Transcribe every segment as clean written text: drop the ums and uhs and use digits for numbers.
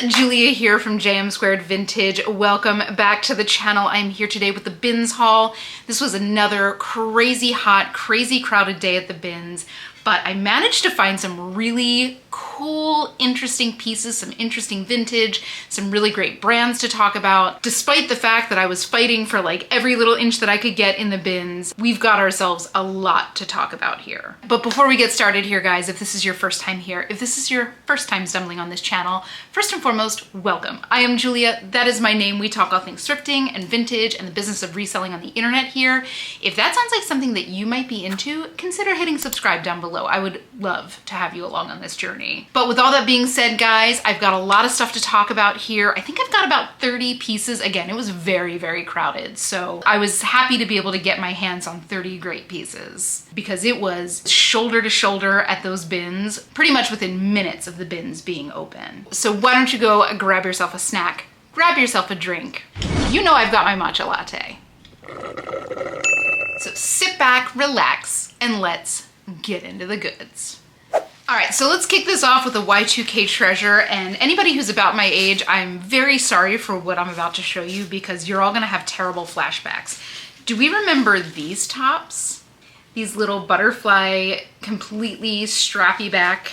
Julia here from JM Squared Vintage. Welcome back to the channel. I'm here today with the bins haul. This was another crazy hot, crazy crowded day at the bins, but I managed to find some really cool, interesting pieces, some interesting vintage, some really great brands to talk about. Despite the fact that I was fighting for like every little inch that I could get in the bins, we've got ourselves a lot to talk about here. But before we get started here, guys, if this is your first time here, if this is your first time stumbling on this channel, first and foremost, welcome. I am Julia, that is my name. We talk all things thrifting and vintage and the business of reselling on the internet here. If that sounds like something that you might be into, consider hitting subscribe down below. I would love to have you along on this journey. But with all that being said, guys, I've got a lot of stuff to talk about here. I think I've got about 30 pieces. Again, it was very, very crowded. So I was happy to be able to get my hands on 30 great pieces because it was shoulder to shoulder at those bins, pretty much within minutes of the bins being open. So why don't you go grab yourself a snack, grab yourself a drink. You know I've got my matcha latte. So sit back, relax, and let's get into the goods. All right, so let's kick this off with a Y2K treasure, and anybody who's about my age, I'm very sorry for what I'm about to show you because you're all gonna have terrible flashbacks. Do we remember these tops? These little butterfly, completely strappy back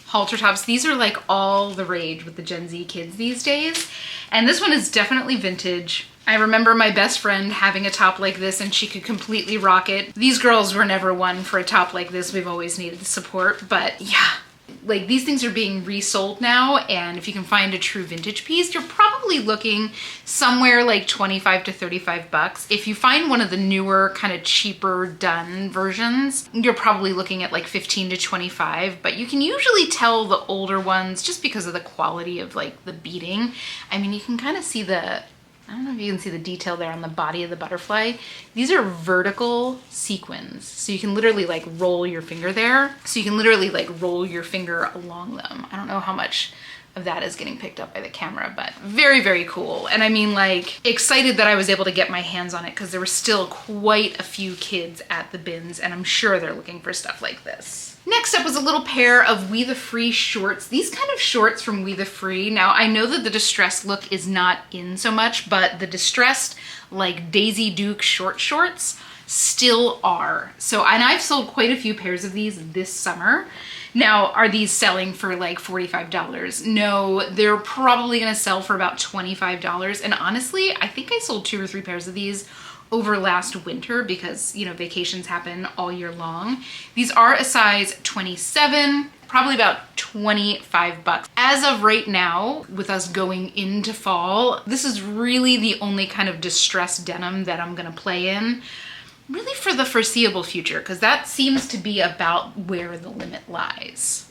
halter tops. These are like all the rage with the Gen Z kids these days. And this one is definitely vintage. I remember my best friend having a top like this and she could completely rock it. These girls were never one for a top like this. We've always needed the support, but yeah. Like these things are being resold now, and if you can find a true vintage piece, you're probably looking somewhere like 25 to 35 bucks. If you find one of the newer, kind of cheaper done versions, you're probably looking at like 15 to 25, but you can usually tell the older ones just because of the quality of like the beading. I mean, you can kind of see I don't know if you can see the detail there on the body of the butterfly. These are vertical sequins. So you can literally like roll your finger there. So you can literally like roll your finger along them. I don't know how much of that is getting picked up by the camera, but very, very cool. And I mean, like, excited that I was able to get my hands on it because there were still quite a few kids at the bins, and I'm sure they're looking for stuff like this. Next up was a little pair of We The Free shorts. These kind of shorts from We The Free. Now, I know that the distressed look is not in so much, but the distressed, like Daisy Duke shorts still are. So, and I've sold quite a few pairs of these this summer. Now, are these selling for like $45? No, they're probably gonna sell for about $25. And honestly, I think I sold 2 or 3 pairs of these over last winter because, you know, vacations happen all year long. These are a size 27, probably about 25 bucks. As of right now, with us going into fall, this is really the only kind of distressed denim that I'm gonna play in. Really for the foreseeable future, because that seems to be about where the limit lies.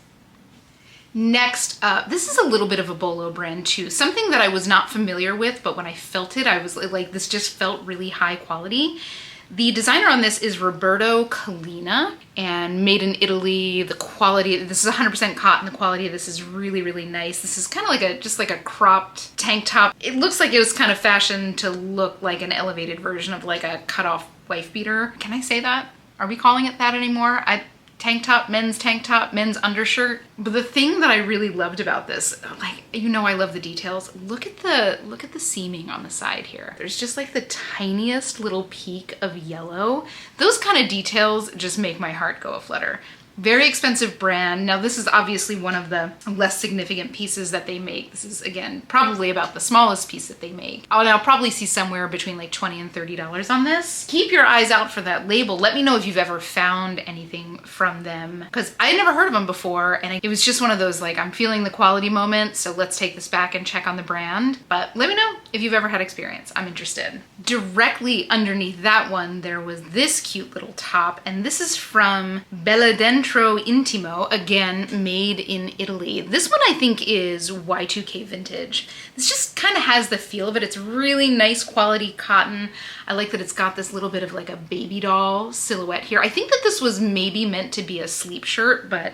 Next up, this is a little bit of a bolo brand too. Something that I was not familiar with, but when I felt it, I was like, this just felt really high quality. The designer on this is Roberto Kina and made in Italy. The quality, this is 100% cotton. The quality of this is really, really nice. This is kind of like just like a cropped tank top. It looks like it was kind of fashioned to look like an elevated version of like a cut-off wife beater. Can I say that? Are we calling it that anymore? Tank top, men's undershirt. But the thing that I really loved about this, like, you know, I love the details. Look at the seaming on the side here. There's just like the tiniest little peak of yellow. Those kind of details just make my heart go aflutter. Very expensive brand. Now this is obviously one of the less significant pieces that they make. This is, again, probably about the smallest piece that they make. I'll probably see somewhere between like $20 and $30 on this. Keep your eyes out for that label. Let me know if you've ever found anything from them, because I had never heard of them before, and it was just one of those like, I'm feeling the quality moment, so let's take this back and check on the brand. But let me know if you've ever had experience. I'm interested. Directly underneath that one, there was this cute little top, and this is from Bella Dentro Intimo, again, made in Italy. This one I think is Y2K vintage. This just kind of has the feel of it. It's really nice quality cotton. I like that it's got this little bit of like a baby doll silhouette here. I think that this was maybe meant to be a sleep shirt, but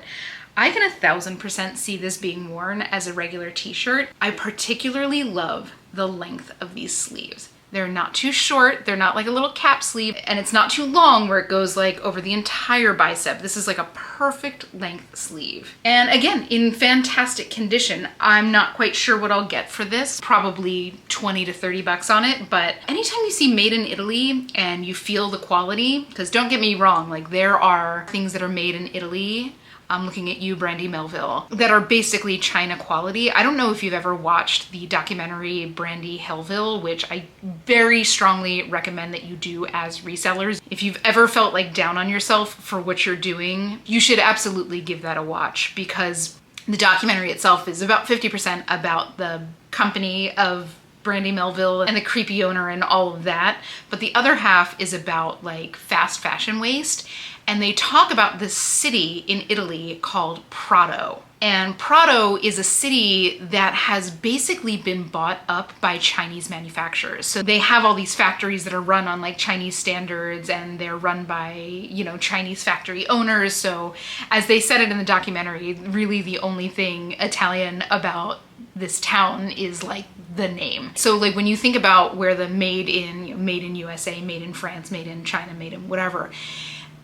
I can 1000% see this being worn as a regular t-shirt. I particularly love the length of these sleeves. They're not too short. They're not like a little cap sleeve, and it's not too long where it goes like over the entire bicep. This is like a perfect length sleeve. And again, in fantastic condition. I'm not quite sure what I'll get for this. Probably 20 to 30 bucks on it, but anytime you see made in Italy and you feel the quality, because don't get me wrong, like there are things that are made in Italy, I'm looking at you, Brandy Melville, that are basically China quality. I don't know if you've ever watched the documentary Brandy Hellville, which I very strongly recommend that you do as resellers. If you've ever felt like down on yourself for what you're doing, you should absolutely give that a watch, because the documentary itself is about 50% about the company of Brandy Melville and the creepy owner and all of that. But the other half is about like fast fashion waste. And they talk about this city in Italy called Prato. And Prato is a city that has basically been bought up by Chinese manufacturers. So they have all these factories that are run on like Chinese standards, and they're run by, you know, Chinese factory owners. So as they said it in the documentary, really the only thing Italian about this town is like the name. So like when you think about where the made in USA, made in France, made in China, made in whatever,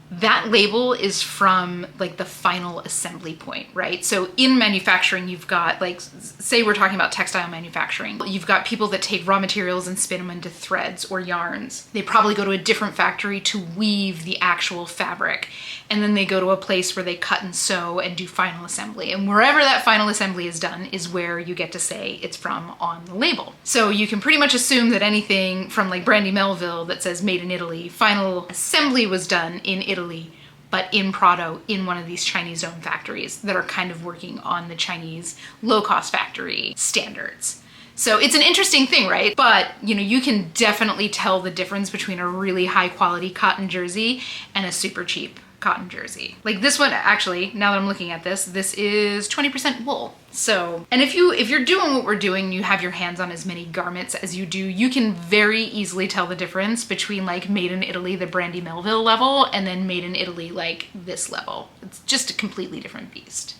that label is from like the final assembly point, right? So in manufacturing, you've got like, say we're talking about textile manufacturing, you've got people that take raw materials and spin them into threads or yarns. They probably go to a different factory to weave the actual fabric. And then they go to a place where they cut and sew and do final assembly. And wherever that final assembly is done is where you get to say it's from on the label. So you can pretty much assume that anything from like Brandy Melville that says made in Italy, final assembly was done in Italy, but in Prato, in one of these Chinese-owned factories that are kind of working on the Chinese low-cost factory standards. So it's an interesting thing, right? But, you know, you can definitely tell the difference between a really high-quality cotton jersey and a super cheap cotton jersey. Like this one, actually, now that I'm looking at this, this is 20% wool. So, and if you're doing what we're doing, you have your hands on as many garments as you do, you can very easily tell the difference between like made in Italy, the Brandy Melville level, and then made in Italy, like this level. It's just a completely different beast.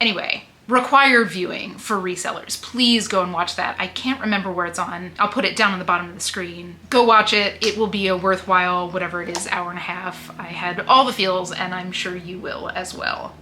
Anyway, required viewing for resellers. Please go and watch that. I can't remember where it's on. I'll put it down on the bottom of the screen. Go watch it. It will be a worthwhile, whatever it is, hour and a half. I had all the feels, and I'm sure you will as well.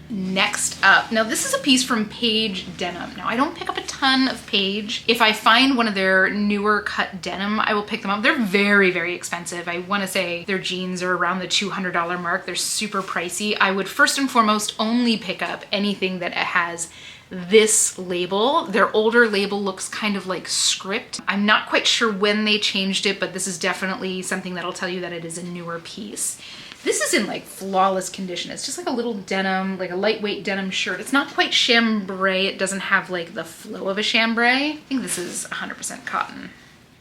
Next up, now this is a piece from Paige Denim. Now I don't pick up a ton of Paige. If I find one of their newer cut denim, I will pick them up. They're very, very expensive. I want to say their jeans are around the $200 mark. They're super pricey. I would first and foremost only pick up anything that has this label. Their older label looks kind of like script. I'm not quite sure when they changed it, but this is definitely something that'll tell you that it is a newer piece. This is in like flawless condition. It's just like a little denim, like a lightweight denim shirt. It's not quite chambray. It doesn't have like the flow of a chambray. I think this is 100% cotton.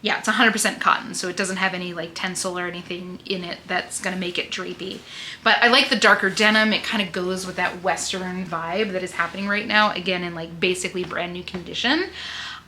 Yeah, it's 100% cotton, so it doesn't have any like tencel or anything in it that's gonna make it drapey. But I like the darker denim. It kind of goes with that Western vibe that is happening right now. Again, in like basically brand new condition.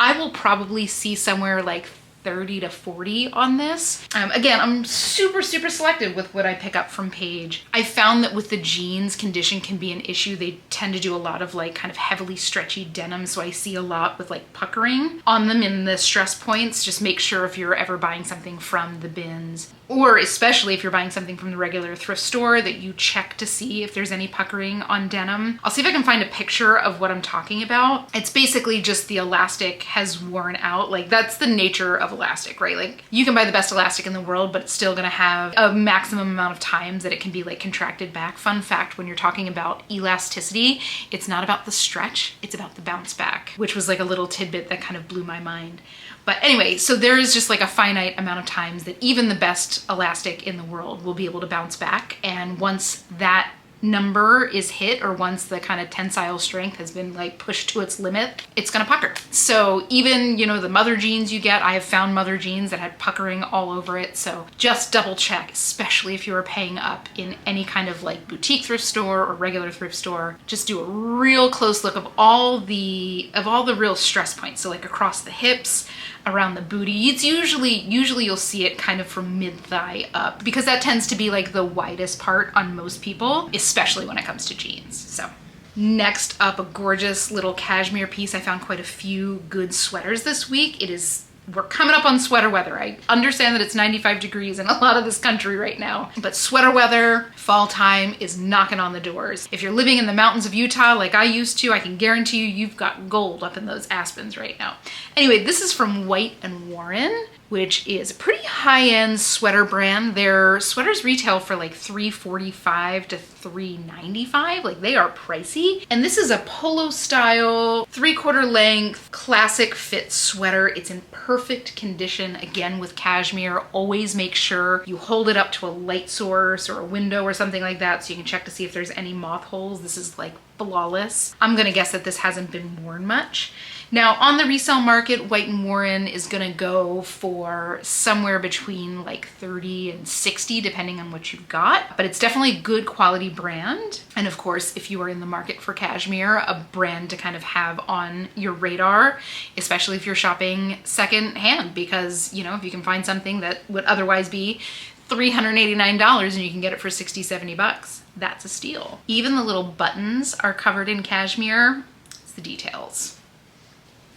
I will probably see somewhere like 30 to 40 on this. Again, I'm super selective with what I pick up from Paige. I found that with the jeans, condition can be an issue. They tend to do a lot of like kind of heavily stretchy denim, so I see a lot with like puckering on them in the stress points. Just make sure if you're ever buying something from the bins, or especially if you're buying something from the regular thrift store, that you check to see if there's any puckering on denim. I'll see if I can find a picture of what I'm talking about. It's basically just the elastic has worn out. Like that's the nature of elastic, right? Like you can buy the best elastic in the world, but it's still gonna have a maximum amount of times that it can be like contracted back. Fun fact, when you're talking about elasticity, it's not about the stretch, it's about the bounce back, which was like a little tidbit that kind of blew my mind. But anyway, so there is just like a finite amount of times that even the best elastic in the world will be able to bounce back. And once that number is hit, or once the kind of tensile strength has been like pushed to its limit, it's gonna pucker. So even, you know, the mother jeans you get, I have found mother jeans that had puckering all over it. So just double check, especially if you are paying up in any kind of like boutique thrift store or regular thrift store. Just do a real close look of all the real stress points. So like across the hips, around the booty. It's usually you'll see it kind of from mid-thigh up, because that tends to be like the widest part on most people, especially when it comes to jeans. So next up, a gorgeous little cashmere piece. I found quite a few good sweaters this week. It is we're coming up on sweater weather. I understand that it's 95 degrees in a lot of this country right now, but sweater weather, fall time is knocking on the doors. If you're living in the mountains of Utah like I used to, I can guarantee you, you've got gold up in those aspens right now. Anyway, this is from White & Warren, which is a pretty high-end sweater brand. Their sweaters retail for like $345 to $395. Like, they are pricey. And this is a polo style, 3/4 length, classic fit sweater. It's in perfect condition, again with cashmere. Always make sure you hold it up to a light source or a window or something like that so you can check to see if there's any moth holes. This is like flawless. I'm gonna guess that this hasn't been worn much. Now, on the resale market, White & Warren is gonna go for somewhere between like 30 and 60, depending on what you've got, but it's definitely a good quality brand. And of course, if you are in the market for cashmere, a brand to kind of have on your radar, especially if you're shopping secondhand, because, you know, if you can find something that would otherwise be $389 and you can get it for 60, 70 bucks, that's a steal. Even the little buttons are covered in cashmere. It's the details.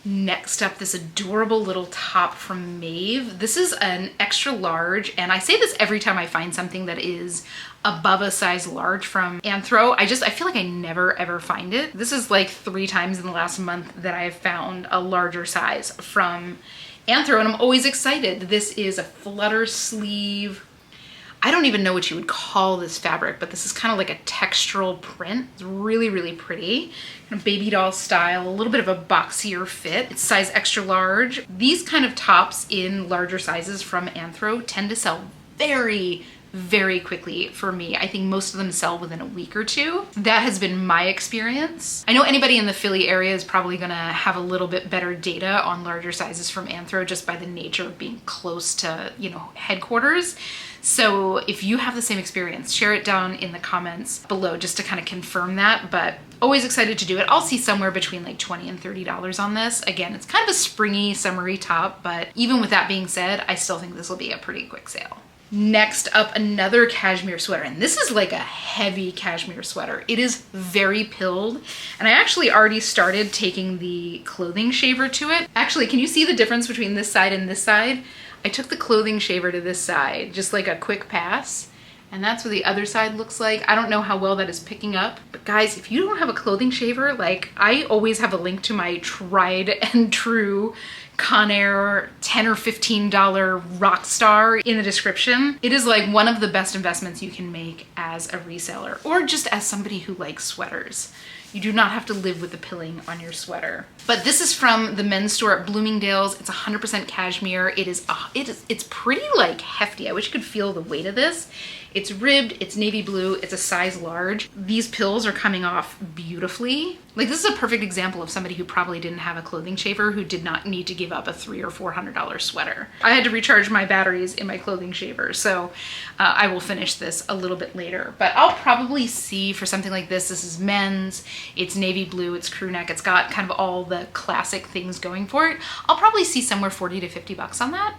Next up, this adorable little top from Maeve. This is an extra large, and I say this every time I find something that is above a size large from Anthro. I feel like I never ever find it. This is like 3 times in the last month that I have found a larger size from Anthro, and I'm always excited. This is a flutter sleeve. I don't even know what you would call this fabric, but this is kind of like a textural print. It's really, really pretty. Kind of baby doll style, a little bit of a boxier fit. It's size extra large. These kind of tops in larger sizes from Anthro tend to sell very, very quickly for me. I think most of them sell within a week or two. That has been my experience. I know anybody in the Philly area is probably gonna have a little bit better data on larger sizes from Anthro just by the nature of being close to, you know, headquarters. So if you have the same experience, share it down in the comments below just to kind of confirm that, but always excited to do it. I'll see somewhere between like $20 and $30 on this. Again, it's kind of a springy, summery top, but even with that being said, I still think this will be a pretty quick sale. Next up, another cashmere sweater, and this is like a heavy cashmere sweater. It is very pilled, and I actually already started taking the clothing shaver to it. Actually, can you see the difference between this side and this side? I took the clothing shaver to this side, just like a quick pass, and that's what the other side looks like. I don't know how well that is picking up, but guys, if you don't have a clothing shaver, like, I always have a link to my tried and true Conair $10 or $15 Rockstar in the description. It is like one of the best investments you can make as a reseller or just as somebody who likes sweaters. You do not have to live with the pilling on your sweater. But this is from the men's store at Bloomingdale's. It's 100% cashmere. It's pretty like hefty. I wish you could feel the weight of this. It's ribbed, it's navy blue, it's a size large. These pills are coming off beautifully. Like, this is a perfect example of somebody who probably didn't have a clothing shaver, who did not need to give up a $300 or $400 sweater. I had to recharge my batteries in my clothing shaver, so I will finish this a little bit later. But I'll probably see for something like this. This is men's, it's navy blue, it's crew neck, it's got kind of all the classic things going for it. I'll probably see somewhere 40 to 50 bucks on that.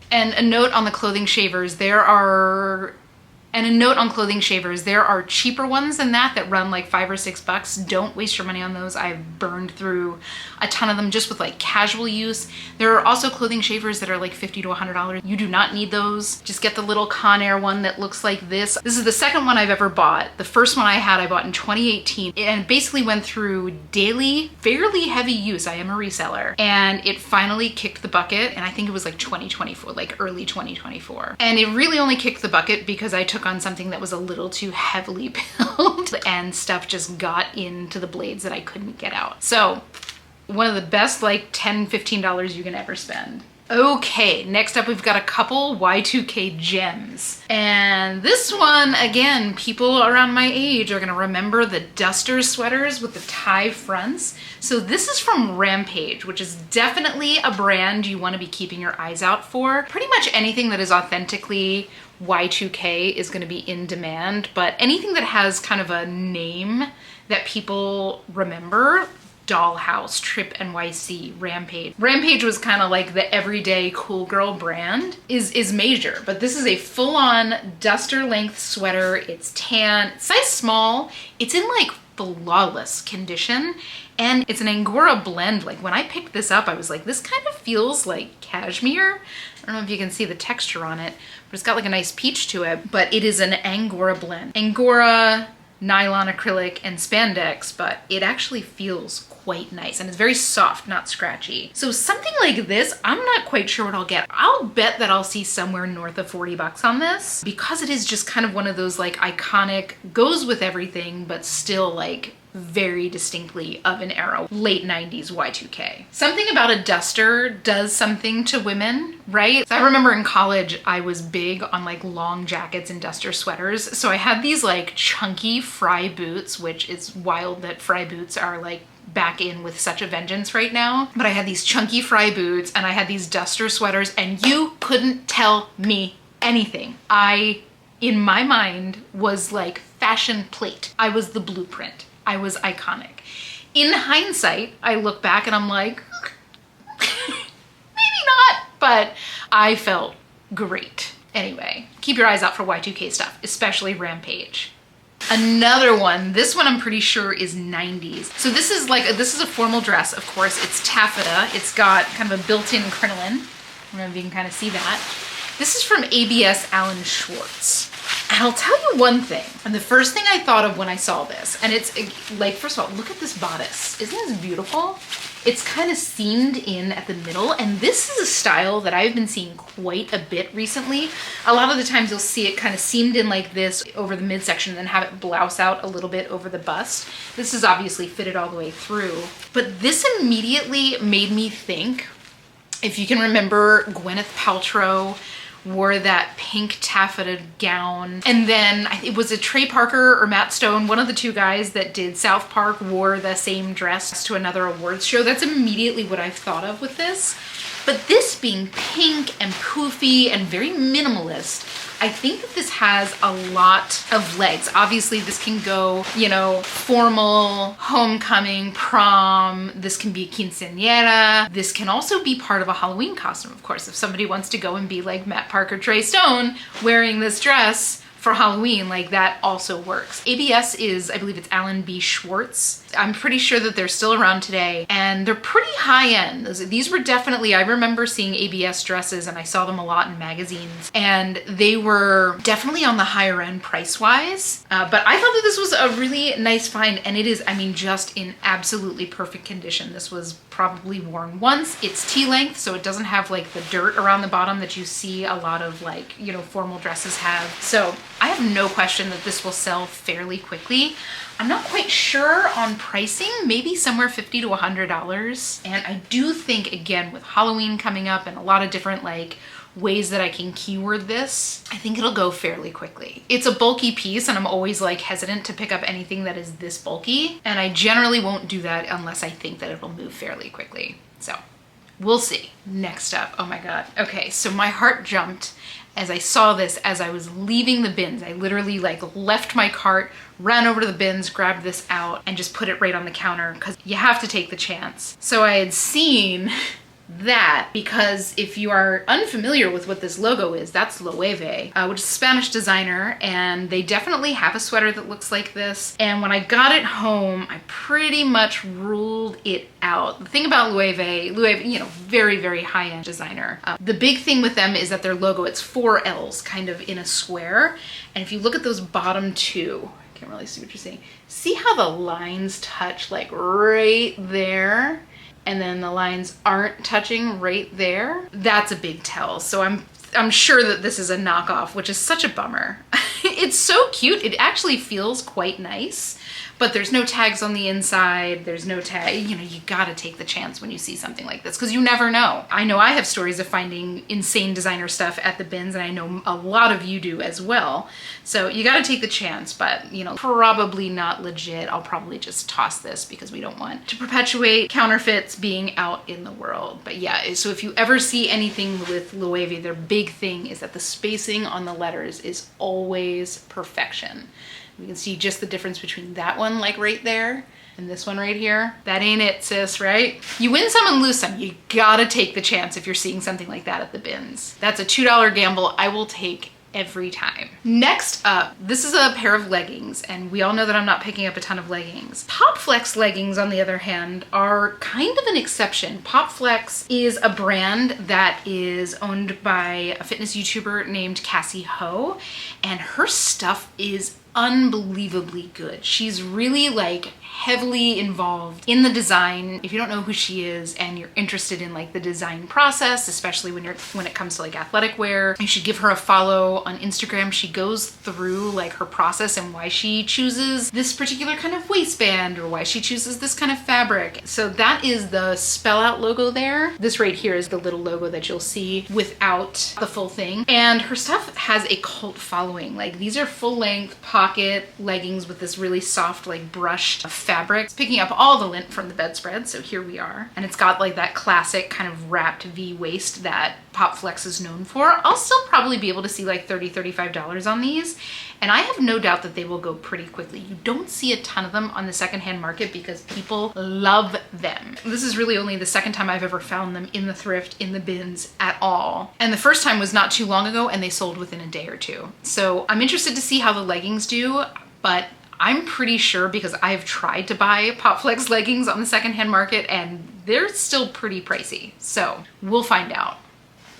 And a note on the clothing shavers, there are cheaper ones than that run like $5 or $6. Don't waste your money on those. I've burned through a ton of them just with like casual use. There are also clothing shavers that are like $50 to $100. You do not need those. Just get the little Conair one that looks like this. This is the second one I've ever bought. The first one I bought in 2018, and it basically went through daily, fairly heavy use. I am a reseller, and it finally kicked the bucket, and I think it was like 2024, like early 2024. And it really only kicked the bucket because I took on something that was a little too heavily pilled and stuff just got into the blades that I couldn't get out. So one of the best like $10, $15 you can ever spend. Okay, next up we've got a couple Y2K gems. And this one, again, people around my age are gonna remember the duster sweaters with the tie fronts. So this is from Rampage, which is definitely a brand you wanna be keeping your eyes out for. Pretty much anything that is authentically Y2K is gonna be in demand, but anything that has kind of a name that people remember, Dollhouse, Trip NYC, Rampage. Rampage was kind of like the everyday cool girl brand, is major, but this is a full-on duster length sweater. It's tan, it's size small. It's in like flawless condition. And it's an Angora blend. Like when I picked this up, I was like, this kind of feels like cashmere. I don't know if you can see the texture on it, but it's got like a nice peach to it, but it is an Angora blend. Angora, nylon, acrylic, and spandex, but it actually feels quite nice and it's very soft, not scratchy. So something like this, I'm not quite sure what I'll get. I'll bet that I'll see somewhere north of 40 bucks on this because it is just kind of one of those like iconic, goes with everything, but still like very distinctly of an era, late 90s Y2K. Something about a duster does something to women, right? So I remember in college, I was big on like long jackets and duster sweaters. So I had these like chunky Frye boots, which is wild that Frye boots are like back in with such a vengeance right now. But I had these chunky Frye boots and I had these duster sweaters and you couldn't tell me anything. In my mind, was like fashion plate. I was the blueprint. I was iconic. In hindsight, I look back and I'm like, maybe not, but I felt great. Anyway, keep your eyes out for Y2K stuff, especially Rampage. Another one, this one I'm pretty sure is 90s. So this is a formal dress, of course. It's taffeta. It's got kind of a built-in crinoline. I don't know if you can kind of see that. This is from ABS Allen Schwartz. And I'll tell you one thing, and the first thing I thought of when I saw this, and it's like, first of all, look at this bodice. Isn't this beautiful? It's kind of seamed in at the middle, and this is a style that I've been seeing quite a bit recently. A lot of the times you'll see it kind of seamed in like this over the midsection and then have it blouse out a little bit over the bust. This is obviously fitted all the way through, but this immediately made me think, if you can remember, Gwyneth Paltrow wore that pink taffeta gown. And then it was a Trey Parker or Matt Stone, one of the two guys that did South Park, wore the same dress to another awards show. That's immediately what I've thought of with this. But this being pink and poofy and very minimalist, I think that this has a lot of legs. Obviously this can go, you know, formal, homecoming, prom. This can be quinceañera. This can also be part of a Halloween costume, of course. If somebody wants to go and be like Matt Parker, Trey Stone wearing this dress for Halloween, like that also works. ABS is, I believe it's Alan B. Schwartz. I'm pretty sure that they're still around today and they're pretty high end. These were definitely, I remember seeing ABS dresses and I saw them a lot in magazines and they were definitely on the higher end price wise. But I thought that this was a really nice find and it is, I mean, just in absolutely perfect condition. This was probably worn once. It's T-length, so it doesn't have like the dirt around the bottom that you see a lot of like, you know, formal dresses have. So I have no question that this will sell fairly quickly. I'm not quite sure on pricing, maybe somewhere $50 to $100. And I do think, again, with Halloween coming up and a lot of different like ways that I can keyword this, I think it'll go fairly quickly. It's a bulky piece and I'm always like hesitant to pick up anything that is this bulky. And I generally won't do that unless I think that it'll move fairly quickly. So we'll see. Next up, oh my God. Okay, so my heart jumped as I saw this as I was leaving the bins. I literally like left my cart, ran over to the bins, grabbed this out and just put it right on the counter because you have to take the chance. So I had seen that because if you are unfamiliar with what this logo is, that's Loewe, which is a Spanish designer, and they definitely have a sweater that looks like this. And when I got it home, I pretty much ruled it out. The thing about Loewe, you know, very, very high-end designer. The big thing with them is that their logo, it's 4 L's kind of in a square. And if you look at those bottom two, I can't really see what you're seeing. See how the lines touch like right there? And then the lines aren't touching right there? That's a big tell. So I'm sure that this is a knockoff, which is such a bummer. It's so cute. It actually feels quite nice, but there's no tags on the inside. There's no tag, you know, you gotta take the chance when you see something like this because you never know. I know I have stories of finding insane designer stuff at the bins and I know a lot of you do as well. So you gotta take the chance, but you know, probably not legit. I'll probably just toss this because we don't want to perpetuate counterfeits being out in the world. But yeah, so if you ever see anything with Loewe, their big thing is that the spacing on the letters is always perfection. You can see just the difference between that one, like right there, and this one right here. That ain't it, sis, right? You win some and lose some. You gotta take the chance if you're seeing something like that at the bins. That's a $2 gamble I will take every time. Next up, this is a pair of leggings, and we all know that I'm not picking up a ton of leggings. Popflex leggings, on the other hand, are kind of an exception. Popflex is a brand that is owned by a fitness YouTuber named Cassie Ho, and her stuff is unbelievably good. She's really like heavily involved in the design. If you don't know who she is and you're interested in like the design process, especially when it comes to like athletic wear, you should give her a follow on Instagram. She goes through like her process and why she chooses this particular kind of waistband or why she chooses this kind of fabric. So that is the spell out logo there. This right here is the little logo that you'll see without the full thing. And her stuff has a cult following. Like these are full length pocket leggings with this really soft like brushed fabric. It's picking up all the lint from the bedspread, so here we are. And it's got like that classic kind of wrapped V waist that Popflex is known for. I'll still probably be able to see like $30, $35 on these, and I have no doubt that they will go pretty quickly. You don't see a ton of them on the secondhand market because people love them. This is really only the second time I've ever found them in the thrift, in the bins at all. And the first time was not too long ago and they sold within a day or two. So I'm interested to see how the leggings do, but I'm pretty sure because I've tried to buy Popflex leggings on the secondhand market and they're still pretty pricey. So we'll find out.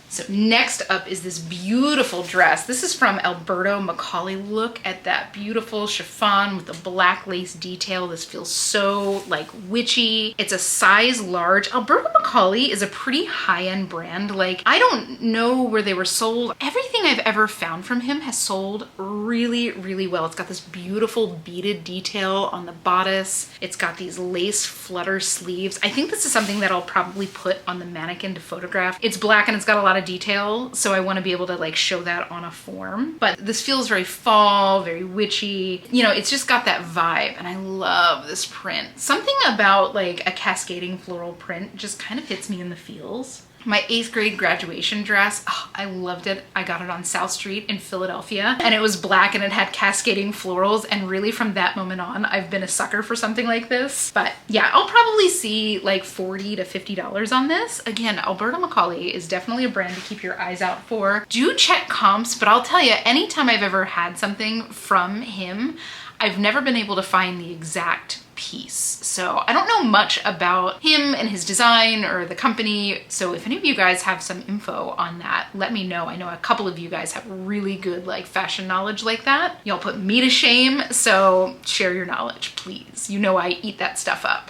So next up is this beautiful dress. This is from Alberto Macaulay. Look at that beautiful chiffon with the black lace detail. This feels so like witchy. It's a size large. Alberto Macaulay is a pretty high-end brand. Like I don't know where they were sold. Everything I've ever found from him has sold really, really well. It's got this beautiful beaded detail on the bodice. It's got these lace flutter sleeves. I think this is something that I'll probably put on the mannequin to photograph. It's black and it's got a lot of detail, so I want to be able to like show that on a form. But this feels very fall, very witchy. You know, it's just got that vibe, and I love this print. Something about like a cascading floral print just kind of hits me in the feels. My 8th grade graduation dress, oh, I loved it. I got it on South Street in Philadelphia, and it was black and it had cascading florals, and really from that moment on, I've been a sucker for something like this. But yeah, I'll probably see like $40 to $50 on this. Again, Alberto Macaulay is definitely a brand to keep your eyes out for. Do check comps, but I'll tell you, anytime I've ever had something from him, I've never been able to find the exact piece. So I don't know much about him and his design or the company. So if any of you guys have some info on that, let me know. I know a couple of you guys have really good like fashion knowledge like that. Y'all put me to shame, so share your knowledge, please. You know I eat that stuff up.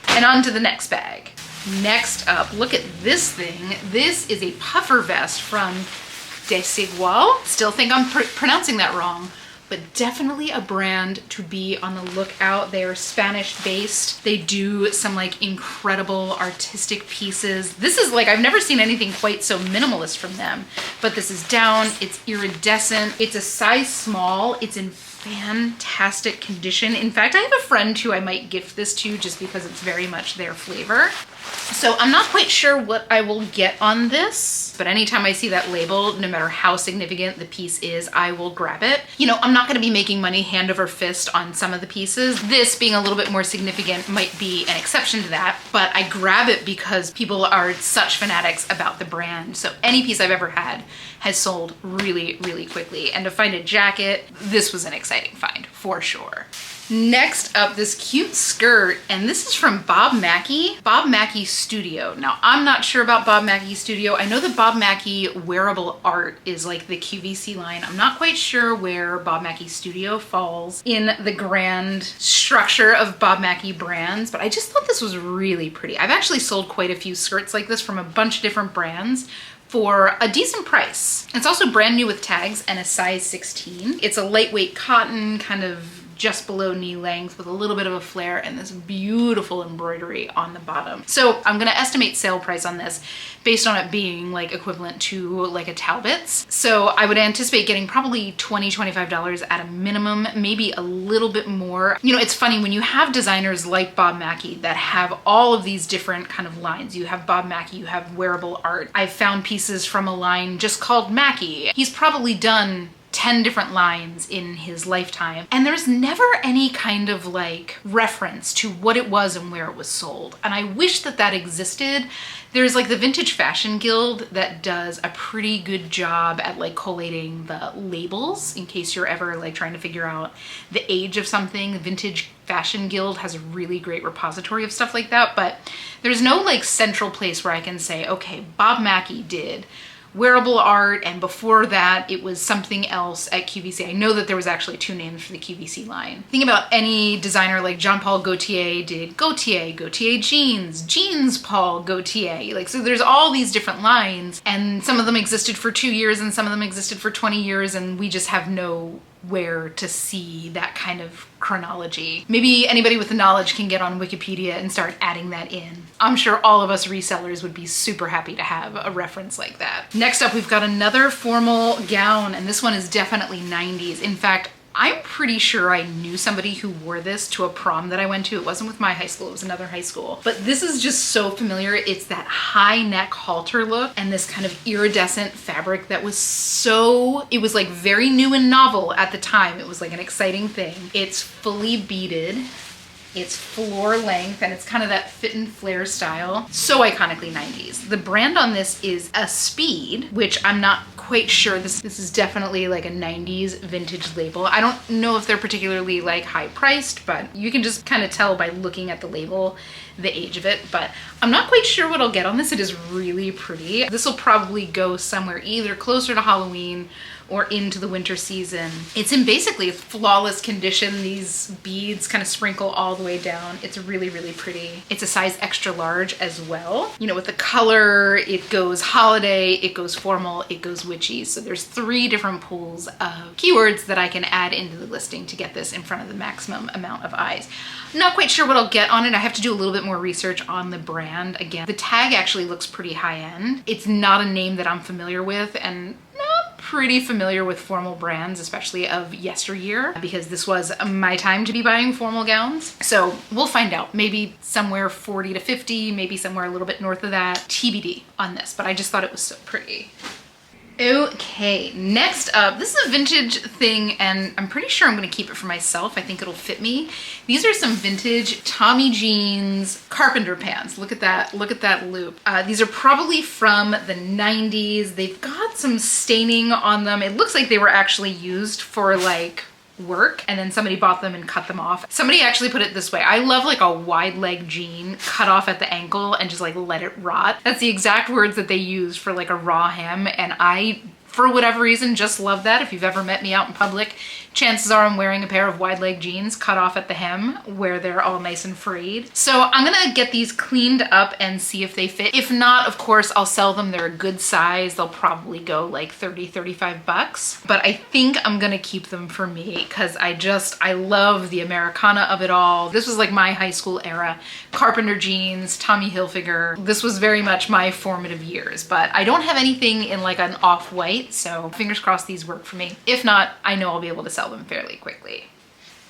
And on to the next bag. Next up, look at this thing. This is a puffer vest from Desigual. Still think I'm pronouncing that wrong, but definitely a brand to be on the lookout. They are Spanish based. They do some like incredible artistic pieces. This is like, I've never seen anything quite so minimalist from them, but this is down, it's iridescent. It's a size small. It's in fantastic condition. In fact, I have a friend who I might gift this to just because it's very much their flavor. So I'm not quite sure what I will get on this, but anytime I see that label, no matter how significant the piece is, I will grab it. You know, I'm not gonna be making money hand over fist on some of the pieces. This being a little bit more significant might be an exception to that, but I grab it because people are such fanatics about the brand. So any piece I've ever had has sold really, really quickly. And to find a jacket, this was an exciting find for sure. Next up, this cute skirt, and this is from Bob Mackey, Bob Mackey Studio. Now, I'm not sure about Bob Mackey Studio. I know that Bob Mackey wearable art is like the QVC line. I'm not quite sure where Bob Mackey Studio falls in the grand structure of Bob Mackey brands, but I just thought this was really pretty. I've actually sold quite a few skirts like this from a bunch of different brands for a decent price. It's also brand new with tags and a size 16. It's a lightweight cotton, kind of just below knee length with a little bit of a flare and this beautiful embroidery on the bottom. So I'm gonna estimate sale price on this based on it being like equivalent to like a Talbot's. So I would anticipate getting probably $20, $25 at a minimum, maybe a little bit more. You know, it's funny when you have designers like Bob Mackey that have all of these different kind of lines. You have Bob Mackey, you have wearable art. I've found pieces from a line just called Mackey. He's probably done 10 different lines in his lifetime. And there's never any kind of like reference to what it was and where it was sold. And I wish that that existed. There's like the Vintage Fashion Guild that does a pretty good job at like collating the labels in case you're ever like trying to figure out the age of something. The Vintage Fashion Guild has a really great repository of stuff like that, but there's no like central place where I can say, okay, Bob Mackey did wearable art, and before that it was something else at QVC. I know that there was actually 2 names for the QVC line. Think about any designer like Jean-Paul Gaultier did Gaultier jeans, Jeans Paul Gaultier. Like, so there's all these different lines, and some of them existed for 2 years and some of them existed for 20 years, and we just have nowhere to see that kind of chronology. Maybe anybody with the knowledge can get on Wikipedia and start adding that in. I'm sure all of us resellers would be super happy to have a reference like that. Next up, we've got another formal gown, and this one is definitely 90s. In fact, I'm pretty sure I knew somebody who wore this to a prom that I went to. It wasn't with my high school, it was another high school. But this is just so familiar. It's that high neck halter look and this kind of iridescent fabric that was it was like very new and novel at the time. It was like an exciting thing. It's fully beaded. It's floor length, and it's kind of that fit and flare style. So iconically 90s. The brand on this is a Speed, which I'm not quite sure. This is definitely like a 90s vintage label. I don't know if they're particularly like high priced, but you can just kind of tell by looking at the label the age of it. But I'm not quite sure what I'll get on this. It is really pretty. This will probably go somewhere either closer to Halloween or into the winter season. It's in basically flawless condition. These beads kind of sprinkle all the way down. It's really, really pretty. It's a size extra large as well. You know, with the color, it goes holiday, it goes formal, it goes witchy. So there's 3 different pools of keywords that I can add into the listing to get this in front of the maximum amount of eyes. I'm not quite sure what I'll get on it. I have to do a little bit more research on the brand. Again, the tag actually looks pretty high end. It's not a name that I'm familiar with, and pretty familiar with formal brands, especially of yesteryear, because this was my time to be buying formal gowns. So we'll find out. Maybe somewhere 40 to 50, maybe somewhere a little bit north of that. TBD on this, but I just thought it was so pretty. Okay, next up, this is a vintage thing, and I'm pretty sure I'm gonna keep it for myself. I think it'll fit me. These are some vintage Tommy jeans carpenter pants. Look at that loop. These are probably from the 90s. They've got some staining on them. It looks like they were actually used for like work, and then somebody bought them and cut them off. Somebody actually put it this way: I love like a wide leg jean cut off at the ankle and just like let it rot. That's the exact words that they used for like a raw hem, and I, for whatever reason, just love that. If you've ever met me out in public, chances are I'm wearing a pair of wide leg jeans cut off at the hem where they're all nice and frayed. So I'm gonna get these cleaned up and see if they fit. If not, of course, I'll sell them. They're a good size. They'll probably go like 30, 35 bucks. But I think I'm gonna keep them for me because I love the Americana of it all. This was like my high school era. Carpenter jeans, Tommy Hilfiger. This was very much my formative years, but I don't have anything in like an off-white, so fingers crossed these work for me. If not, I know I'll be able to sell them fairly quickly.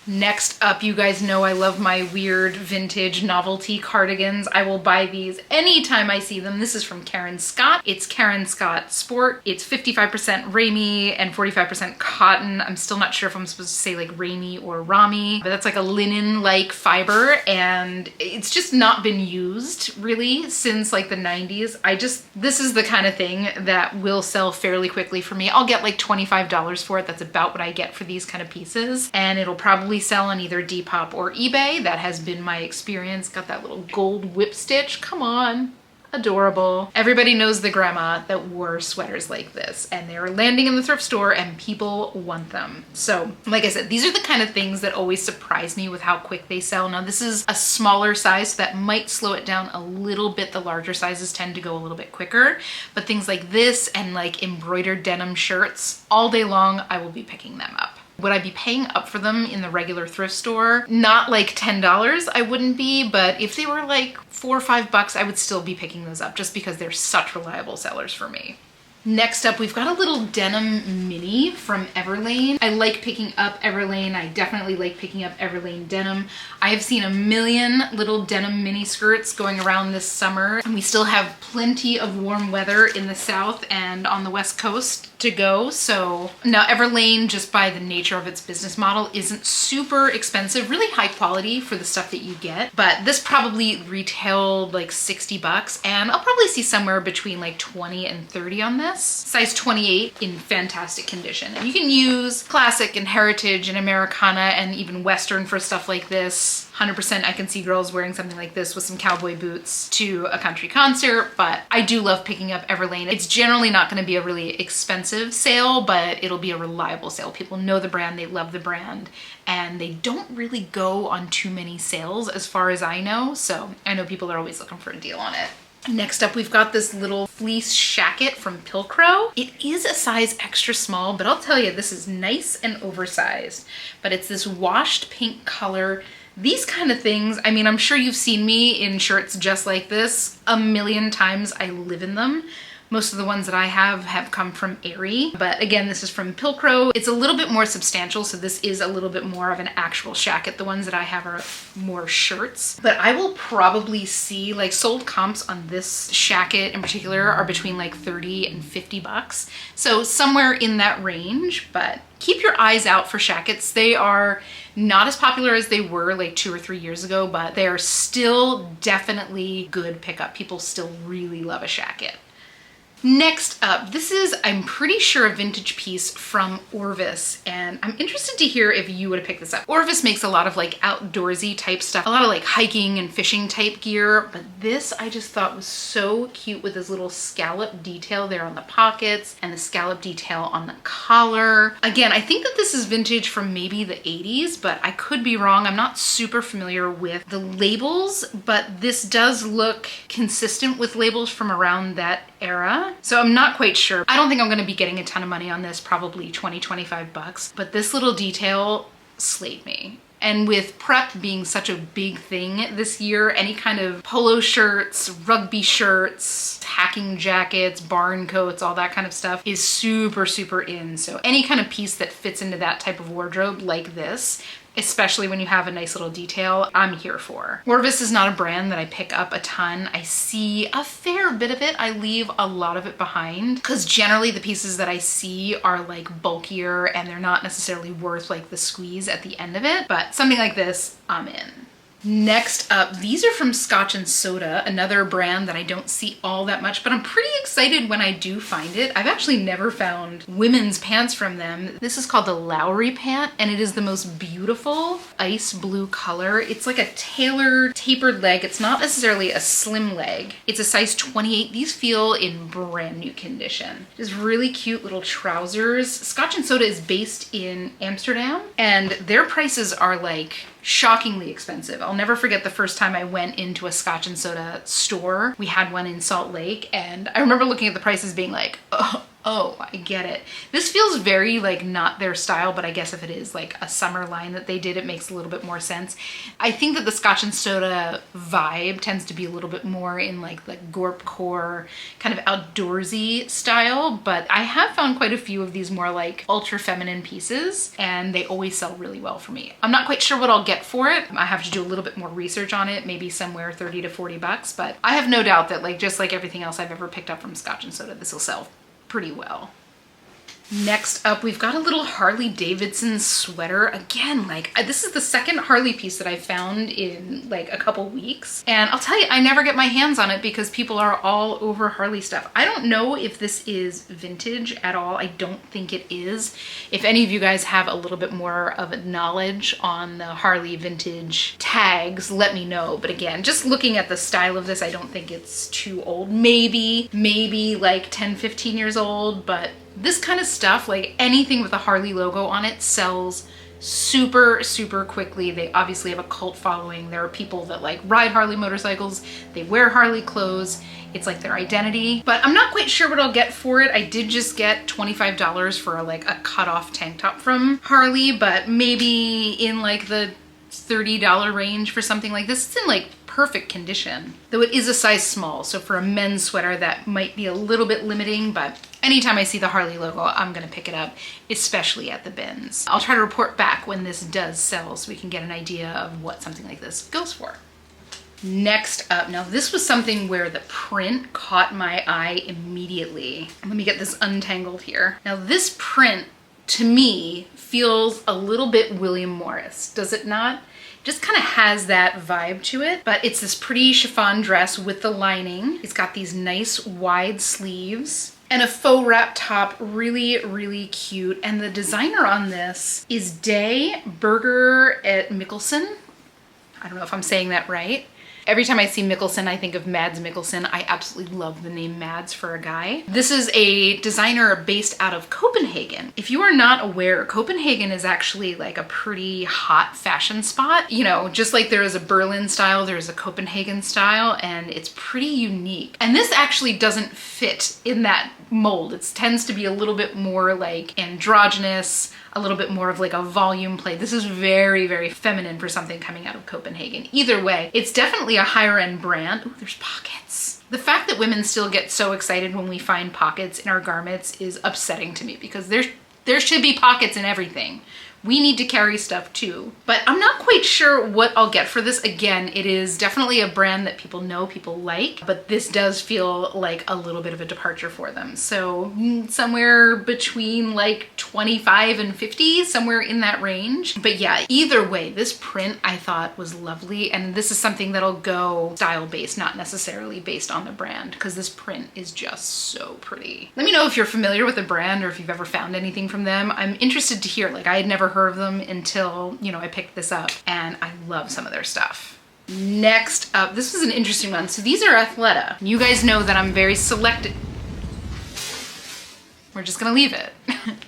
Next up, you guys know I love my weird vintage novelty cardigans. I will buy these anytime I see them. This is from Karen Scott. It's Karen Scott Sport. It's 55% Rami and 45% cotton. I'm still not sure if I'm supposed to say like Rami or Rami, but that's like a linen-like fiber, and it's just not been used really since like the 90s. This is the kind of thing that will sell fairly quickly for me. I'll get like $25 for it. That's about what I get for these kind of pieces, and it'll probably sell on either Depop or eBay. That has been my experience. Got that little gold whip stitch. Come on. Adorable. Everybody knows the grandma that wore sweaters like this, and they're landing in the thrift store and people want them. So like I said, these are the kind of things that always surprise me with how quick they sell. Now this is a smaller size, so that might slow it down a little bit. The larger sizes tend to go a little bit quicker, but things like this and like embroidered denim shirts, all day long I will be picking them up. Would I be paying up for them in the regular thrift store? Not like $10, I wouldn't be, but if they were like $4 or $5, I would still be picking those up just because they're such reliable sellers for me. Next up, we've got a little denim mini from Everlane. I like picking up Everlane. I definitely like picking up Everlane denim. I have seen a million little denim mini skirts going around this summer, and we still have plenty of warm weather in the South and on the West Coast to go. So now Everlane, just by the nature of its business model, isn't super expensive, really high quality for the stuff that you get. But this probably retailed like 60 bucks, and I'll probably see somewhere between like 20 and 30 on this. Size 28 in fantastic condition. And you can use classic and heritage and Americana and even Western for stuff like this. 100% I can see girls wearing something like this with some cowboy boots to a country concert, but I do love picking up Everlane. It's generally not going to be a really expensive sale, but it'll be a reliable sale. People know the brand, they love the brand, and they don't really go on too many sales as far as I know. So I know people are always looking for a deal on it. Next up, we've got this little fleece shacket from Pilcro. It is a size extra small, but I'll tell you, this is nice and oversized. But it's this washed pink color. These kind of things, I mean, I'm sure you've seen me in shirts just like this a million times. I live in them. Most of the ones that I have come from Aerie, but again, this is from Pilcro. It's a little bit more substantial, so this is a little bit more of an actual shacket. The ones that I have are more shirts, but I will probably see, like, sold comps on this shacket in particular are between like 30 and 50 bucks. So somewhere in that range, but keep your eyes out for shackets. They are not as popular as they were like 2 or 3 years ago, but they are still definitely good pickup. People still really love a shacket. Next up, this is, I'm pretty sure, a vintage piece from Orvis, and I'm interested to hear if you would have picked this up. Orvis makes a lot of like outdoorsy type stuff, a lot of like hiking and fishing type gear, but this I just thought was so cute with this little scallop detail there on the pockets and the scallop detail on the collar. Again, I think that this is vintage from maybe the 80s, but I could be wrong. I'm not super familiar with the labels, but this does look consistent with labels from around that era. So I'm not quite sure. I don't think I'm going to be getting a ton of money on this, probably 20, 25 bucks, but this little detail slayed me. And with prep being such a big thing this year, any kind of polo shirts, rugby shirts, hacking jackets, barn coats, all that kind of stuff is super, super in. So any kind of piece that fits into that type of wardrobe like this, especially when you have a nice little detail, I'm here for. Orvis is not a brand that I pick up a ton. I see a fair bit of it. I leave a lot of it behind because generally the pieces that I see are like bulkier and they're not necessarily worth like the squeeze at the end of it. But something like this, I'm in. Next up, these are from Scotch and Soda, another brand that I don't see all that much, but I'm pretty excited when I do find it. I've actually never found women's pants from them. This is called the Lowry pant, and it is the most beautiful ice blue color. It's like a tailored, tapered leg. It's not necessarily a slim leg. It's a size 28. These feel in brand new condition. Just really cute little trousers. Scotch and Soda is based in Amsterdam, and their prices are like shockingly expensive. I'll never forget the first time I went into a Scotch and Soda store. We had one in Salt Lake, and I remember looking at the prices being like, oh, I get it. This feels very like not their style, but I guess if it is like a summer line that they did, it makes a little bit more sense. I think that the Scotch and Soda vibe tends to be a little bit more in like the gorp core kind of outdoorsy style, but I have found quite a few of these more like ultra feminine pieces, and they always sell really well for me. I'm not quite sure what I'll get for it. I have to do a little bit more research on it, maybe somewhere 30 to 40 bucks, but I have no doubt that like just like everything else I've ever picked up from Scotch and Soda, this will sell pretty well. Next up, we've got a little Harley-Davidson sweater. Again, like this is the second Harley piece that I found in like a couple weeks. And I'll tell you, I never get my hands on it because people are all over Harley stuff. I don't know if this is vintage at all. I don't think it is. If any of you guys have a little bit more of a knowledge on the Harley vintage tags, let me know. But again, just looking at the style of this, I don't think it's too old. Maybe like 10, 15 years old, but this kind of stuff, like anything with a Harley logo on it, sells super, super quickly. They obviously have a cult following. There are people that like ride Harley motorcycles. They wear Harley clothes. It's like their identity. But I'm not quite sure what I'll get for it. I did just get $25 for like a cut-off tank top from Harley, but maybe in like the $30 range for something like this. It's in like perfect condition, though it is a size small. So for a men's sweater, that might be a little bit limiting, but anytime I see the Harley logo, I'm gonna pick it up, especially at the bins. I'll try to report back when this does sell so we can get an idea of what something like this goes for. Next up, now this was something where the print caught my eye immediately. Let me get this untangled here. Now this print, to me, feels a little bit William Morris, does it not? Just kind of has that vibe to it, but it's this pretty chiffon dress with the lining. It's got these nice wide sleeves and a faux wrap top, really, really cute. And the designer on this is Day Berger at Mikkelsen. I don't know if I'm saying that right. Every time I see Mikkelsen, I think of Mads Mikkelsen. I absolutely love the name Mads for a guy. This is a designer based out of Copenhagen. If you are not aware, Copenhagen is actually like a pretty hot fashion spot. You know, just like there is a Berlin style, there is a Copenhagen style, and it's pretty unique. And this actually doesn't fit in that mold. It tends to be a little bit more like androgynous, a little bit more of like a volume play. This is very, very feminine for something coming out of Copenhagen. Either way, it's definitely a higher end brand. Ooh, there's pockets. The fact that women still get so excited when we find pockets in our garments is upsetting to me, because there should be pockets in everything. We need to carry stuff too. But I'm not quite sure what I'll get for this. Again, it is definitely a brand that people know, people like, but this does feel like a little bit of a departure for them. So somewhere between like 25 and 50, somewhere in that range. But yeah, either way, this print I thought was lovely. And this is something that'll go style based, not necessarily based on the brand, because this print is just so pretty. Let me know if you're familiar with the brand or if you've ever found anything from them. I'm interested to hear. Like, I had never heard of them until, you know, I picked this up, and I love some of their stuff. Next up, this was an interesting one. So these are Athleta. You guys know that I'm very selective. We're just gonna leave it.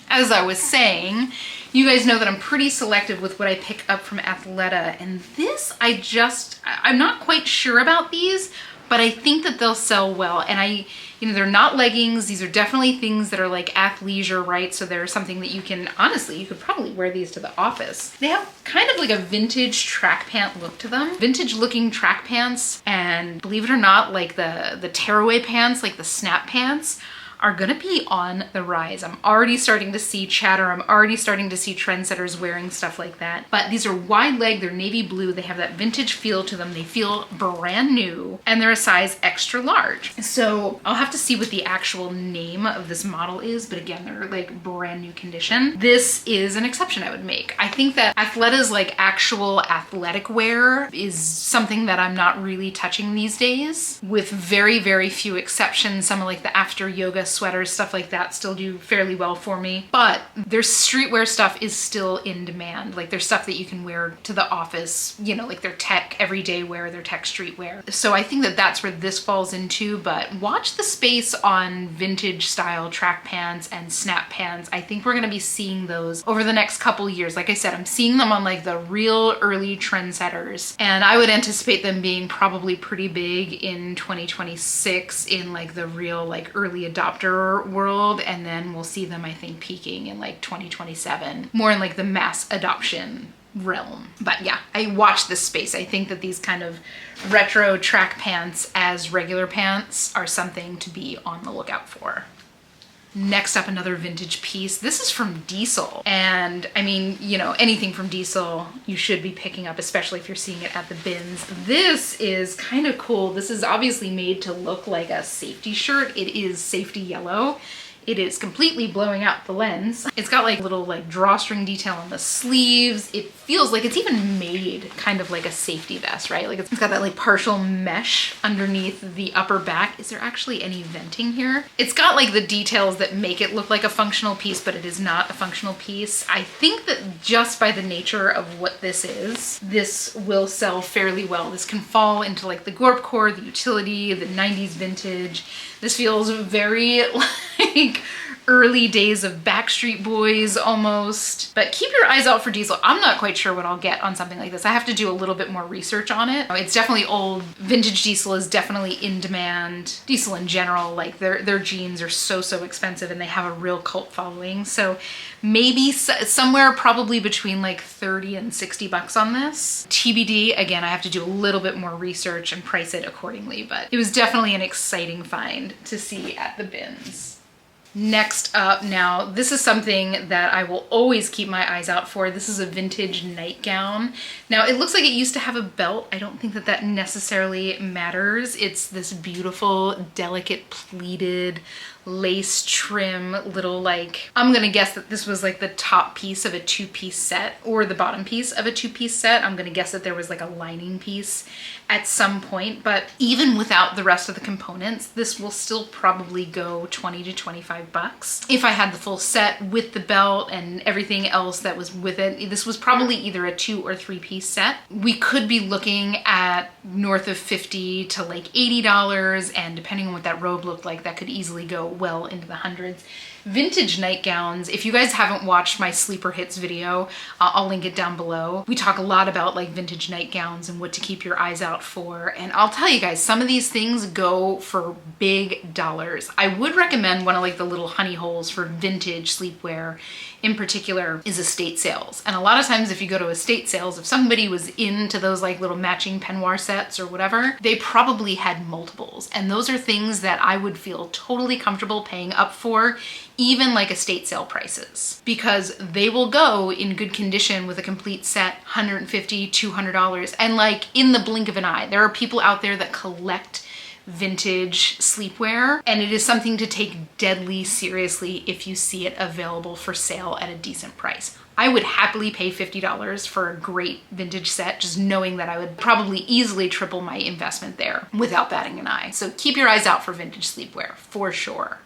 As I was saying, you guys know that I'm pretty selective with what I pick up from Athleta, and this I'm not quite sure about these, but I think that they'll sell well. And you know, they're not leggings. These are definitely things that are like athleisure, right? So they're something that you can, honestly, you could probably wear these to the office. They have kind of like a vintage track pant look to them. Vintage looking track pants, and believe it or not, like the tearaway pants, like the snap pants, are gonna be on the rise. I'm already starting to see chatter. I'm already starting to see trendsetters wearing stuff like that. But these are wide leg, they're navy blue. They have that vintage feel to them. They feel brand new, and they're a size extra large. So I'll have to see what the actual name of this model is, but again, they're like brand new condition. This is an exception I would make. I think that Athleta's like actual athletic wear is something that I'm not really touching these days, with very, very few exceptions. Some of like the after yoga sweaters, stuff like that, still do fairly well for me. But their streetwear stuff is still in demand. Like there's stuff that you can wear to the office, you know, like their tech everyday wear, their tech streetwear. So I think that that's where this falls into, but watch the space on vintage style track pants and snap pants. I think we're gonna be seeing those over the next couple years. Like I said, I'm seeing them on like the real early trendsetters, and I would anticipate them being probably pretty big in 2026 in like the real like early adopter world, and then we'll see them, I think, peaking in like 2027, more in like the mass adoption realm. But yeah, I watch this space. I think that these kind of retro track pants as regular pants are something to be on the lookout for. Next up, another vintage piece. This is from Diesel. And I mean, you know, anything from Diesel you should be picking up, especially if you're seeing it at the bins. This is kind of cool. This is obviously made to look like a safety shirt. It is safety yellow. It is completely blowing out the lens. It's got like little like drawstring detail on the sleeves. It feels like it's even made kind of like a safety vest, right? Like it's got that like partial mesh underneath the upper back. Is there actually any venting here? It's got like the details that make it look like a functional piece, but it is not a functional piece. I think that just by the nature of what this is, this will sell fairly well. This can fall into like the Gorp core, the utility, the 90s vintage. This feels very like like early days of Backstreet Boys almost. But keep your eyes out for Diesel. I'm not quite sure what I'll get on something like this. I have to do a little bit more research on it. It's definitely old. Vintage Diesel is definitely in demand. Diesel in general, like their jeans are so expensive and they have a real cult following. So maybe somewhere probably between like 30 and 60 bucks on this. TBD, again, I have to do a little bit more research and price it accordingly, but it was definitely an exciting find to see at the bins. Next up, now this is something that I will always keep my eyes out for. This is a vintage nightgown. Now it looks like it used to have a belt. I don't think that that necessarily matters. It's this beautiful, delicate pleated lace trim little, like, I'm gonna guess that this was like the top piece of a two-piece set or the bottom piece of a two-piece set. I'm gonna guess that there was like a lining piece at some point, but even without the rest of the components, this will still probably go 20 to 25 bucks. If I had the full set with the belt and everything else that was with it, this was probably either a 2 or 3 piece set. We could be looking at north of 50 to like $80, and depending on what that robe looked like, that could easily go well into the hundreds. Vintage nightgowns, if you guys haven't watched my sleeper hits video, I'll link it down below. We talk a lot about like vintage nightgowns and what to keep your eyes out for, and I'll tell you guys, some of these things go for big dollars. I would recommend one of like the little honey holes for vintage sleepwear in particular is estate sales. And a lot of times if you go to estate sales, if somebody was into those like little matching peignoir sets or whatever, they probably had multiples, and those are things that I would feel totally comfortable paying up for, even like estate sale prices, because they will go in good condition with a complete set, $150, $200, and like in the blink of an eye. There are people out there that collect vintage sleepwear, and it is something to take deadly seriously if you see it available for sale at a decent price. I would happily pay $50 for a great vintage set, just knowing that I would probably easily triple my investment there without batting an eye. So keep your eyes out for vintage sleepwear for sure.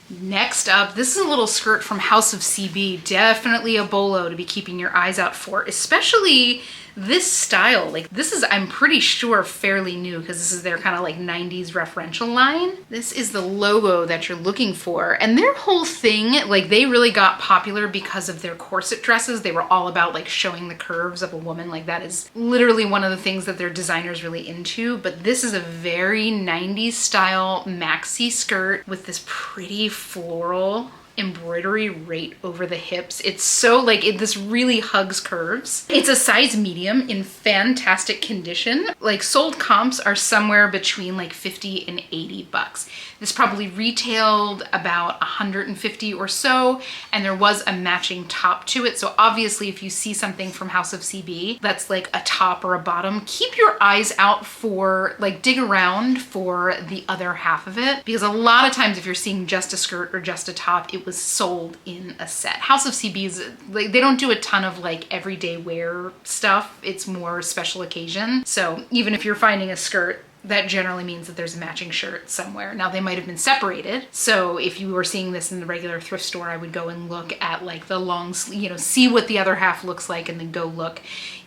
Next up, this is a little skirt from House of CB. Definitely a bolo to be keeping your eyes out for, especially this style. Like this is, I'm pretty sure, fairly new because this is their kind of like 90s referential line. This is the logo that you're looking for, and their whole thing, like they really got popular because of their corset dresses. They were all about like showing the curves of a woman. Like that is literally one of the things that their designers really into. But this is a very 90s style maxi skirt with this pretty floral embroidery right over the hips. It's so like, this really hugs curves. It's a size medium in fantastic condition. Like sold comps are somewhere between like 50 and 80 bucks. This probably retailed about 150 or so, and there was a matching top to it. So obviously if you see something from House of CB that's like a top or a bottom, keep your eyes out for, like, dig around for the other half of it, because a lot of times if you're seeing just a skirt or just a top, it was sold in a set. House of CB's, like, they don't do a ton of like everyday wear stuff. It's more special occasion. So even if you're finding a skirt, that generally means that there's a matching shirt somewhere. Now they might have been separated. So if you were seeing this in the regular thrift store, I would go and look at like the long sleeve, you know, see what the other half looks like, and then go look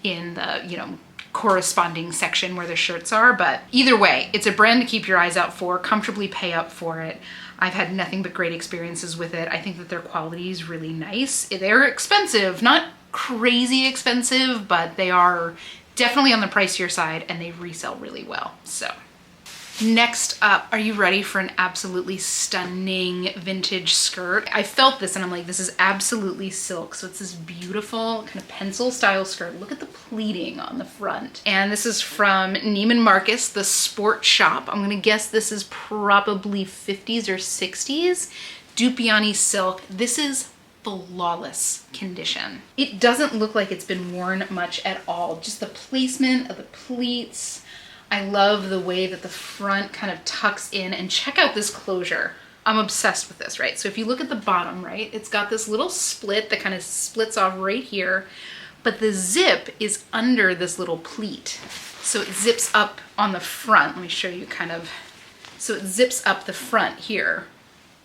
in the, you know, corresponding section where the shirts are. But either way, it's a brand to keep your eyes out for, comfortably pay up for it. I've had nothing but great experiences with it. I think that their quality is really nice. They're expensive, not crazy expensive, but they are definitely on the pricier side, and they resell really well. So next up, are you ready for an absolutely stunning vintage skirt? I felt this and I'm like, this is absolutely silk. So it's this beautiful kind of pencil style skirt. Look at the pleating on the front. And this is from Neiman Marcus, the sport shop. I'm gonna guess this is probably 50s or 60s. Dupioni silk. This is flawless condition. It doesn't look like it's been worn much at all. Just the placement of the pleats. I love the way that the front kind of tucks in, and check out this closure. I'm obsessed with this, right? So if you look at the bottom, right, it's got this little split that kind of splits off right here, but the zip is under this little pleat. So it zips up on the front. Let me show you kind of, so it zips up the front here.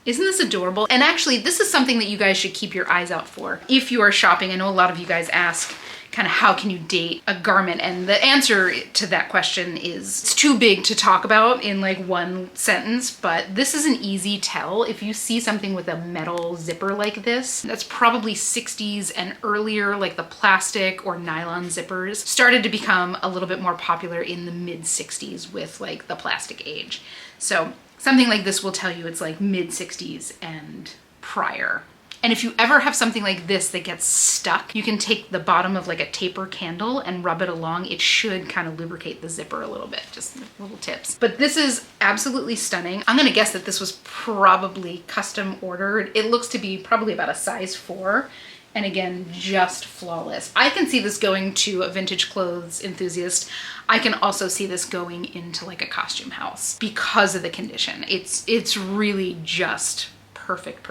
Isn't this adorable? And actually, this is something that you guys should keep your eyes out for if you are shopping. I know a lot of you guys ask kind of how can you date a garment? And the answer to that question is it's too big to talk about in like one sentence, but this is an easy tell. If you see something with a metal zipper like this, that's probably 60s and earlier. Like the plastic or nylon zippers started to become a little bit more popular in the mid 60s with like the plastic age. So something like this will tell you it's like mid 60s and prior. And if you ever have something like this that gets stuck, you can take the bottom of like a taper candle and rub it along. It should kind of lubricate the zipper a little bit, just little tips. But this is absolutely stunning. I'm gonna guess that this was probably custom ordered. It looks to be probably about a size 4. And again, just flawless. I can see this going to a vintage clothes enthusiast. I can also see this going into like a costume house because of the condition. It's really just perfect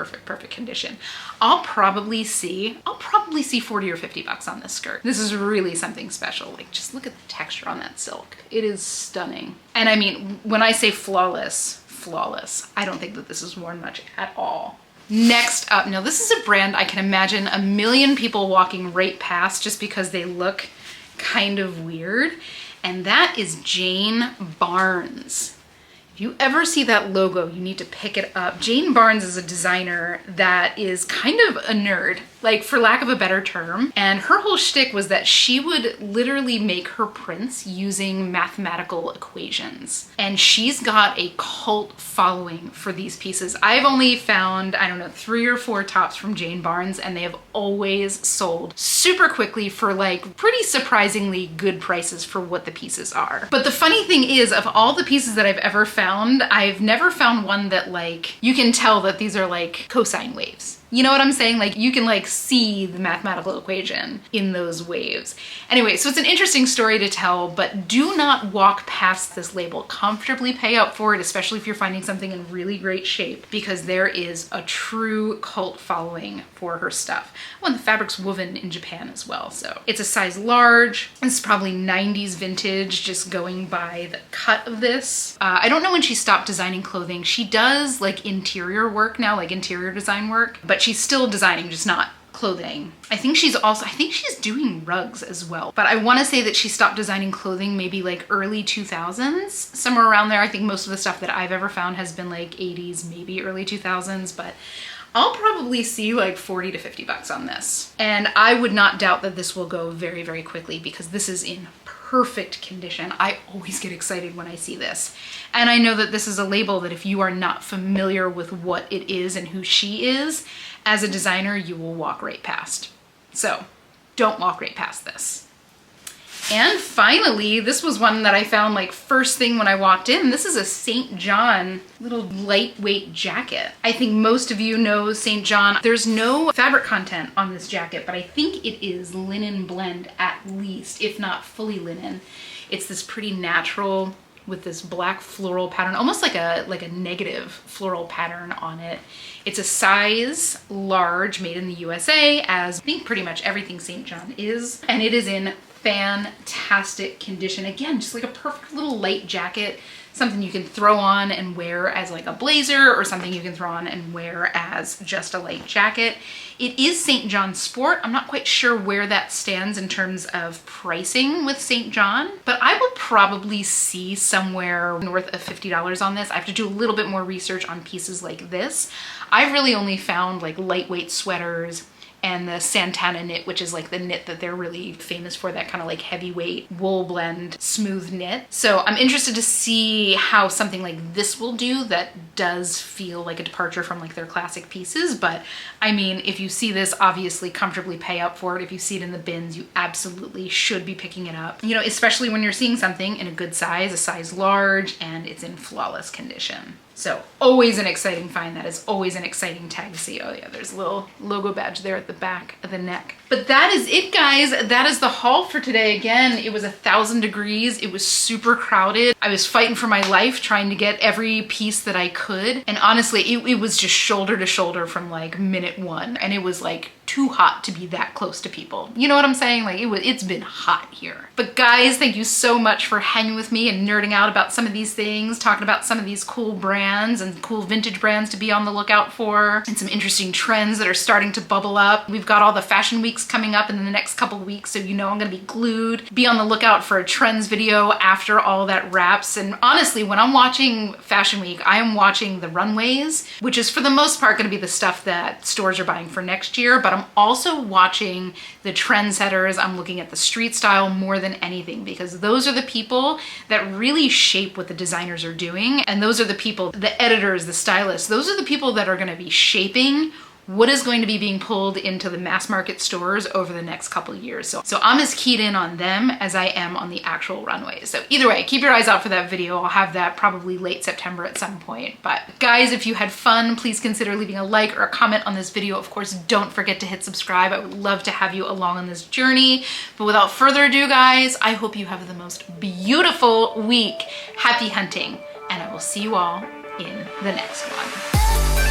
condition. I'll probably see 40 or 50 bucks on this skirt. This is really something special. Like just look at the texture on that silk. It is stunning. And I mean, when I say flawless, I don't think that this is worn much at all. Next up, now this is a brand I can imagine a million people walking right past just because they look kind of weird. And that is Jhane Barnes. If you ever see that logo, you need to pick it up. Jhane Barnes is a designer that is kind of a nerd, like for lack of a better term. And her whole shtick was that she would literally make her prints using mathematical equations. And she's got a cult following for these pieces. I've only found, I don't know, 3 or 4 tops from Jhane Barnes, and they have always sold super quickly for like pretty surprisingly good prices for what the pieces are. But the funny thing is, of all the pieces that I've ever found, I've never found one that like, you can tell that these are like cosine waves. You know what I'm saying? Like you can like see the mathematical equation in those waves. Anyway, so it's an interesting story to tell, but do not walk past this label. Comfortably pay up for it, especially if you're finding something in really great shape, because there is a true cult following for her stuff. Well, and the fabric's woven in Japan as well. So it's a size large. It's probably 90s vintage, just going by the cut of this. I don't know when she stopped designing clothing. She does like interior work now, like interior design work, but she's still designing, just not clothing. I think she's doing rugs as well. But I want to say that she stopped designing clothing maybe like early 2000s, somewhere around there. I think most of the stuff that I've ever found has been like 80s, maybe early 2000s, but I'll probably see like 40 to 50 bucks on this. And I would not doubt that this will go very, very quickly because this is in perfect condition. I always get excited when I see this. And I know that this is a label that if you are not familiar with what it is and who she is, as a designer, you will walk right past. So don't walk right past this. And finally, this was one that I found like first thing when I walked in. This is a St. John little lightweight jacket. I think most of you know St. John. There's no fabric content on this jacket, but I think it is linen blend at least, if not fully linen. It's this pretty natural with this black floral pattern, almost like a negative floral pattern on it. It's a size large, made in the USA, as I think pretty much everything St. John is. And it is in fantastic condition. Again, just like a perfect little light jacket, something you can throw on and wear as like a blazer, or something you can throw on and wear as just a light jacket. It is St. John Sport. I'm not quite sure where that stands in terms of pricing with St. John, but I will probably see somewhere north of $50 on this. I have to do a little bit more research on pieces like this. I've really only found like lightweight sweaters and the Santana knit, which is like the knit that they're really famous for, that kind of like heavyweight wool blend smooth knit. So I'm interested to see how something like this will do that does feel like a departure from like their classic pieces. But I mean, if you see this, obviously comfortably pay up for it. If you see it in the bins, you absolutely should be picking it up. You know, especially when you're seeing something in a good size, a size large, and it's in flawless condition. So always an exciting find. That is always an exciting tag to see. Oh yeah, there's a little logo badge there at the back of the neck. But that is it, guys. That is the haul for today. Again, it was 1,000 degrees. It was super crowded. I was fighting for my life trying to get every piece that I could. And honestly, it was just shoulder to shoulder from like minute 1. And it was like too hot to be that close to people. You know what I'm saying? Like it's been hot here. But guys, thank you so much for hanging with me and nerding out about some of these things, talking about some of these cool brands and cool vintage brands to be on the lookout for, and some interesting trends that are starting to bubble up. We've got all the fashion weeks coming up in the next couple of weeks, so you know I'm gonna be glued. Be on the lookout for a trends video after all that wraps. And honestly, when I'm watching Fashion Week, I am watching the runways, which is for the most part gonna be the stuff that stores are buying for next year, but I'm also watching the trendsetters. I'm looking at the street style more than anything, because those are the people that really shape what the designers are doing. And those are the people, the editors, the stylists, those are the people that are gonna be shaping what is going to be being pulled into the mass market stores over the next couple of years. So I'm as keyed in on them as I am on the actual runways. So either way, keep your eyes out for that video. I'll have that probably late September at some point. But guys, if you had fun, please consider leaving a like or a comment on this video. Of course, don't forget to hit subscribe. I would love to have you along on this journey. But without further ado, guys, I hope you have the most beautiful week. Happy hunting, and I will see you all in the next one.